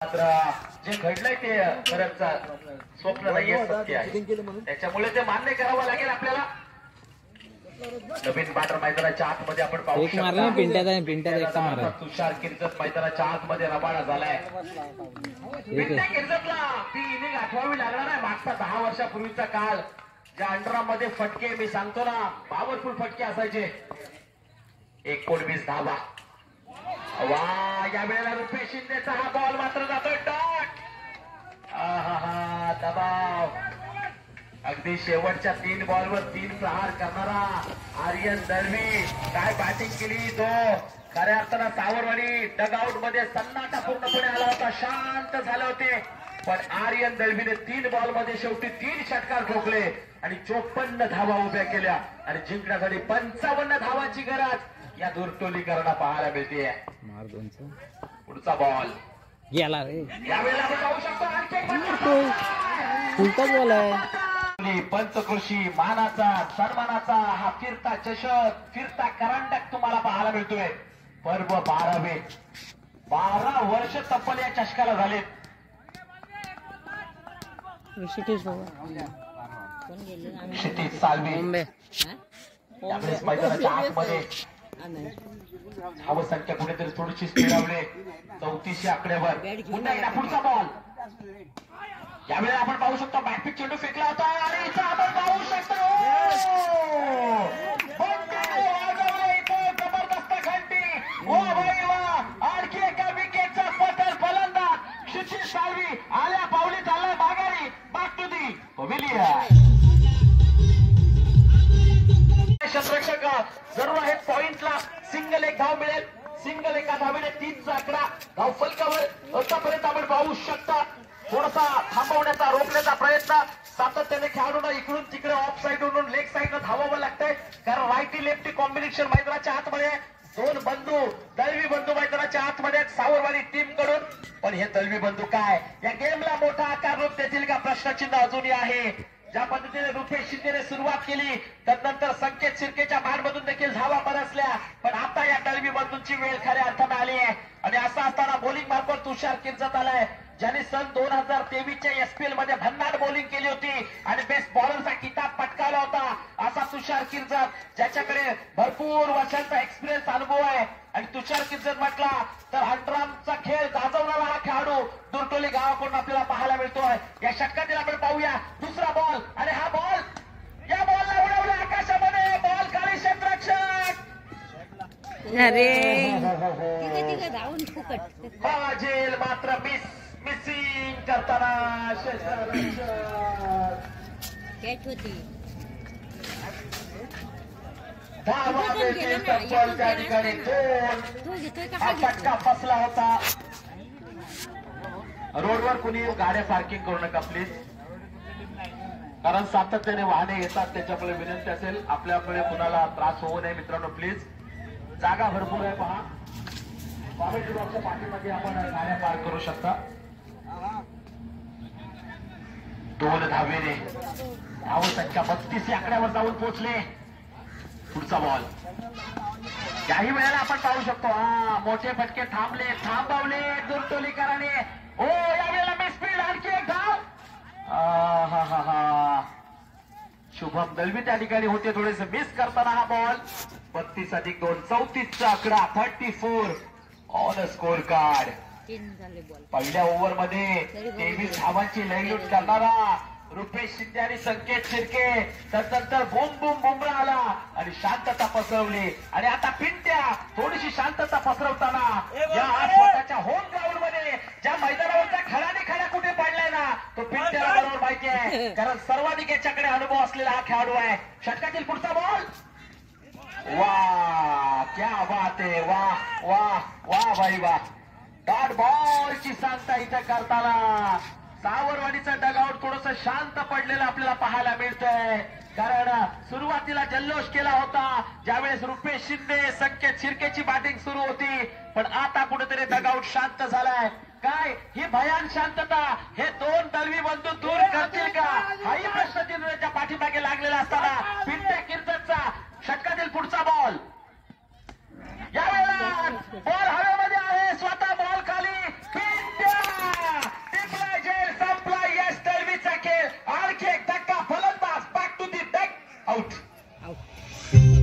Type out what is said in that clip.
मात्र जे घडलंय ते खरंच स्वप्न नाहीये, सत्य आहे. त्याच्यामुळे ते मान्य करावं लागेल आपल्याला. नवीन बाटर मैदानाच्या आतमध्ये आपण पाहू शकतो तुषार किर्जत मैदानाच्या आतमध्ये रबाडा झालाय. पिंट्या किर्जतला ती इनिंग आठवावी लागणार आहे. मागचा 10 वर्षापूर्वीचा काळ, ज्या अंडरामध्ये फटके मी सांगतो ना, पॉवरफुल फटके असायचे. 19 धावा. वा, या वेळेला रुपेश शिंदेचा हा बॉल मात्र जातोय डॉट. दबाव. अगदी शेवटच्या 3 बॉलवर 3 प्रहार करणारा आर्यन दळवी. काय बॅटिंग केली तो. खऱ्या अर्थानं सावरवाडी डगआउट मध्ये सन्नाटा पूर्णपणे आला होता, शांत झाले होते. पण आर्यन दळवीने 3 बॉल मध्ये शेवटी 3 षटकार ठोकले आणि 54 धावा उभ्या केल्या आणि जिंकण्यासाठी 55 धावांची गरज या दुर्टोलीकरणा पाहायला मिळते. पुढचा बॉल गेला रे. यावेळेला आपण पाहू शकतो आणखी बॉल आहे. पंचकृषी मानाचा सन्मानाचा हा फिरता चषक, फिरता करंडक तुम्हाला पाहायला मिळतोय. पर्व 12वे. 12 वर्ष तब्बल या चषकाला झालेत. क्षितिज साळवी त्यावेळेस मैदानाच्या आतमध्ये धावसंख्या कुठेतरी थोडीशी स्थिरावली. 34 आकड्यावर. पुन्हा एकदा पुढचा बॉल. यावेळेला आपण पाहू शकतो बॅकपिच चेंडू फेकला होता आणि इथं आपण पाहू शकतो जबरदस्त खंडी. वा भाई वा. आणखी एका विकेटचा पटल फलंदाज क्षितिज साळवी आल्या पावली चालला माघारी. Back to the pavilion. क्षेत्ररक्षक जरूर आहेत पॉइंटला. सिंगल एक धाव मिळेल. सिंगल एका धावेने 3चा आकडा धाव फलकावर आतापर्यंत आपण पाहू शकता. थोडासा थांबवण्याचा, रोखण्याचा प्रयत्न सातत्याने खेळाडूंना इकडून तिकडे ऑफ साईडवरून लेग साईडनं धावावं लागतंय. कारण रायटी लेफ्टी कॉम्बिनेशन मैदानाच्या आतमध्ये 2 बंधू दळवी बंधू मैदानाच्या आतमध्ये सावरवाडी टीम कडून. पण हे दळवी बंधू काय या गेमला मोठा आकार रूप देतील का, प्रश्नचिन्ह अजूनही आहे. ज्या पद्धतीने रुपेश शिंदेने सुरुवात केली, त्यानंतर संकेत शिर्केच्या बॅटमधून देखील धावा बरसल्या. पण आता या दळवी बंधूंची वेळ खऱ्या अर्थाने आली आहे. आणि असं असताना बॉलिंग मार्फत तुषार किर्जत आलाय, ज्याने सन 2023च्या एसपीएल मध्ये भन्नाट बॉलिंग केली होती आणि बेस्ट बॉलरचा किताब पटकावला होता. असा तुषार किर्जत, ज्याच्याकडे भरपूर वर्षांचा एक्सपिरियन्स अनुभव आहे. आणि तुषार किर्जत म्हटला तर अंडरामचा खेळ गाजवणारा हा खेळाडू दुर्टोली गावाकडून आपल्याला पाहायला मिळतोय. या षटकातील आपण पाहूया दुसरा बॉल. आणि हा बॉल, या बॉलला उडवला आकाशामध्ये. बॉल खाली क्षेत्ररक्षक. अरे जेल मात्र मिसिंग करताना कॅच होती. त्या ठिकाणी हा फटका फसला होता. रोडवर कुणी गाड्या पार्किंग करू नका प्लीज, कारण सातत्याने वाहने येतात. त्याच्यामुळे विनंती असेल आपल्याकडे कुणाला त्रास होऊ नये. मित्रांनो प्लीज, जागा भरपूर आहे पहा. कॉमेडी बॉक्सच्या पाठीमध्ये आपण गाड्या पार्क करू शकता. 2 धावेने धावसंख्या 32 आकड्यावर जाऊन पोहोचले. पुढचा बॉल. याही वेळेला आपण पाहू शकतो मोठे फटके थांबवले दुर्टोलीकरांनी. हो, यावेळेला मिसफील्ड. आणखी एक धाव. शुभम दळवी त्या ठिकाणी होते, थोडेसे मिस करताना हा बॉल. 32 अधिक 2 34चा आकडा. 34 ऑन स्कोर कार्ड. पहिल्या ओव्हरमध्ये 23 धावांची लयलूट करणारा रुपेश शिंदे आणि संकेत शिर्के. त्यानंतर बुमराह आला आणि शांतता पसरवली. आणि आता पिंट्या थोडीशी शांतता पसरवताना या स्वतःच्या होम ग्राउंड मध्ये ज्या मैदानावरचा खडा कुठे पडलाय ना, तो पिंट्याला बरोबर माहिती आहे. कारण सर्वाधिक याच्याकडे अनुभव असलेला हा खेळाडू आहे. षटकातील पुढचा बॉल. वाह, क्या बात आहे. वाह वाह वाह भाई वाह. डॉट बॉलची सांगता इथं करताना सावरवाडीचा डगआउट थोडस शांत पडलेलं आपल्याला पाहायला मिळतंय. कारण सुरुवातीला जल्लोष केला होता ज्यावेळेस रुपेश शिंदे संकेत शिर्केची बॅटिंग सुरू होती. पण आता कुठेतरी डगआउट शांत झालाय. काय ही भयान शांतता हे 2 दळवी बंधू दूर करतील का, हाही प्रश्न चिन्हाच्या पाठीमागे लागलेला असताना पिंट्या किर्जतचा षटकातील पुढचा बॉल. यावेळेला बॉल हवेमध्ये आहे. स्वतः बॉल खाली. पिंट्या आऊट